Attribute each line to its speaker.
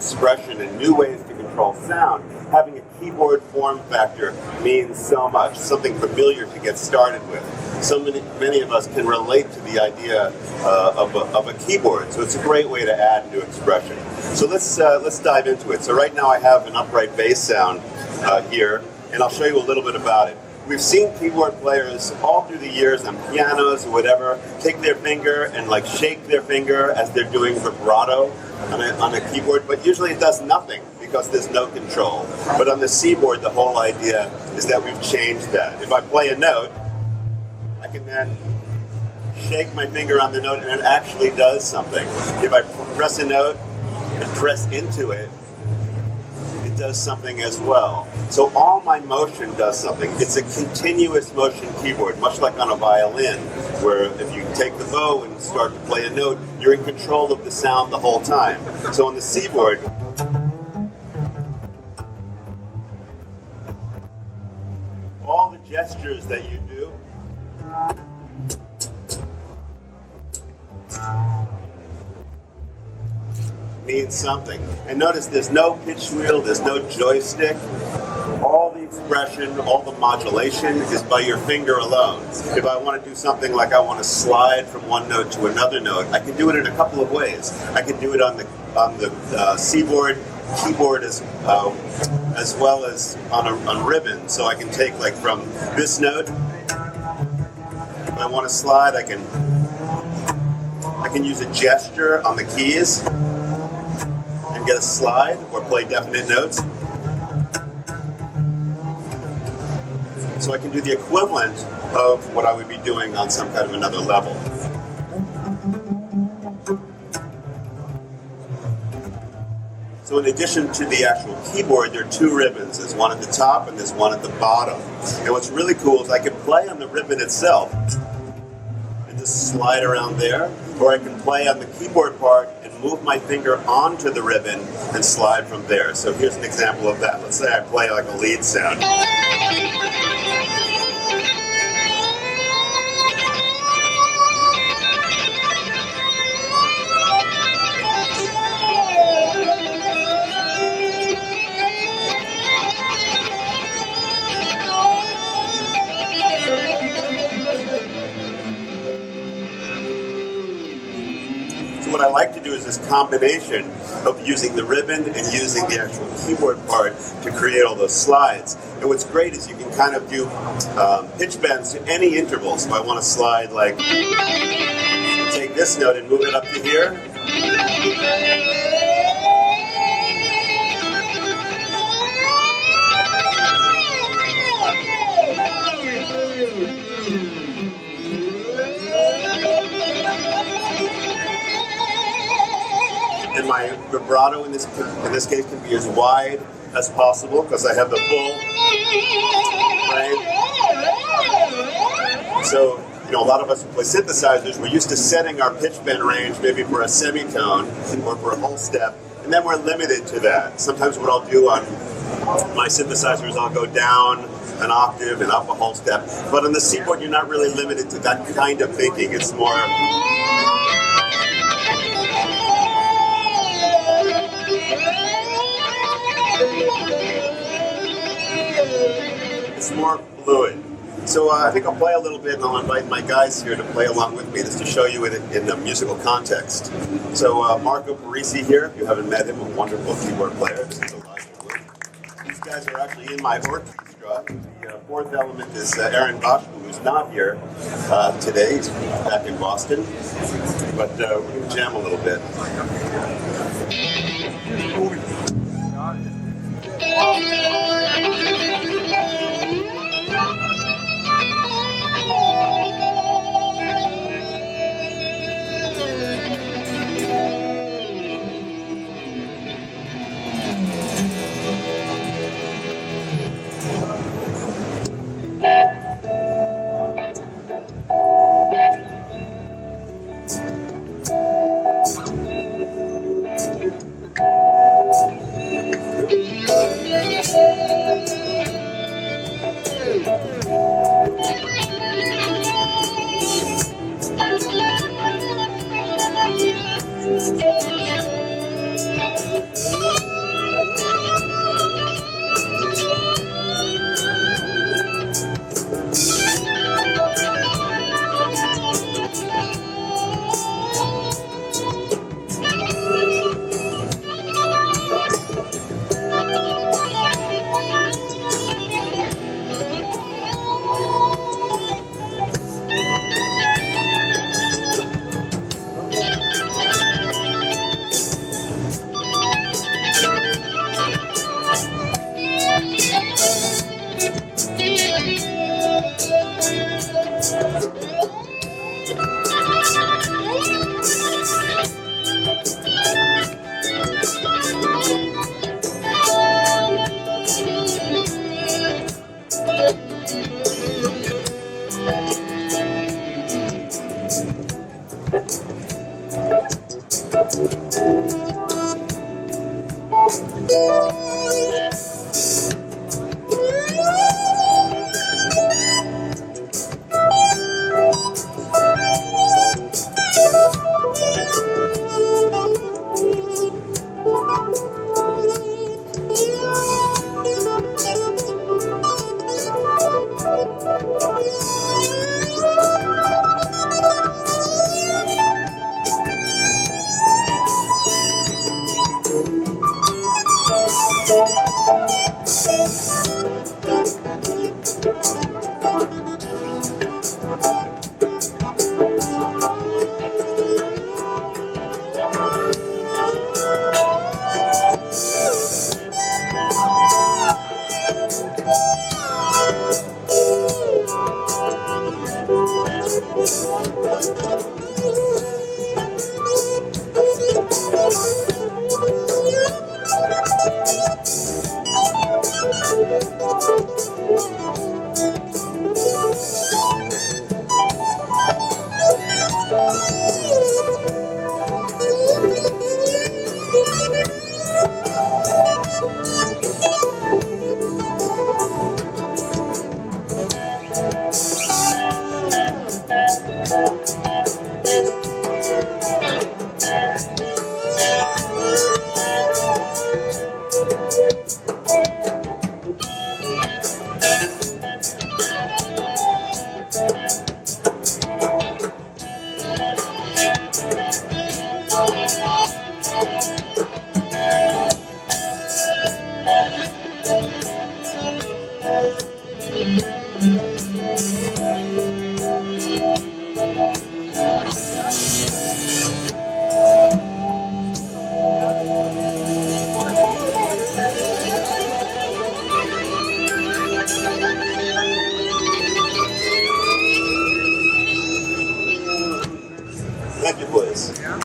Speaker 1: expression and new ways to control sound, having a keyboard form factor means so much, something familiar to get started with. So many of us can relate to the idea of a keyboard, so it's a great way to add new expression. So let's dive into it. So right now I have an upright bass sound here, and I'll show you a little bit about it. We've seen keyboard players all through the years on pianos or whatever take their finger and like shake their finger as they're doing vibrato on a keyboard, but usually it does nothing because there's no control. But on the Seaboard, the whole idea is that we've changed that. If I play a note, I can then shake my finger on the note and it actually does something. If I press a note and press into it, it does something as well. So all my motion does something. It's a continuous motion keyboard, much like on a violin, where if you take the bow and start to play a note, you're in control of the sound the whole time. So on the Seaboard, all the gestures that you do means something. And notice there's no pitch wheel, there's no joystick. All the expression, all the modulation is by your finger alone. If I want to do something like I want to slide from one note to another note, I can do it in a couple of ways. I can do it on the Seaboard keyboard as well as on ribbon. So I can take like from this note. If I want to slide, I can use a gesture on the keys and get a slide or play definite notes. So I can do the equivalent of what I would be doing on some kind of another level. So in addition to the actual keyboard, there are two ribbons. There's one at the top and there's one at the bottom. And what's really cool is I can play on the ribbon itself and just slide around there, or I can play on the keyboard part and move my finger onto the ribbon and slide from there. So here's an example of that. Let's say I play like a lead sound. What I like to do is this combination of using the ribbon and using the actual keyboard part to create all those slides. And what's great is you can kind of do pitch bends to any interval. So I want to slide like, take this note and move it up to here. And my vibrato in this case can be as wide as possible because I have the full range. So, a lot of us who play synthesizers, we're used to setting our pitch bend range maybe for a semitone or for a whole step, and then we're limited to that. Sometimes what I'll do on my synthesizer is I'll go down an octave and up a whole step. But on the Seaboard, you're not really limited to that kind of thinking. It's more... It's more fluid. So I think I'll play a little bit and I'll invite my guys here to play along with me just to show you it in a musical context. So Marco Parisi here, if you haven't met him, a wonderful keyboard player. This is Elijah Wood. These guys are actually in my orchestra. The fourth element is Aaron Bosch, who's not here today. He's back in Boston. But we're going to jam a little bit. Thank you, boys.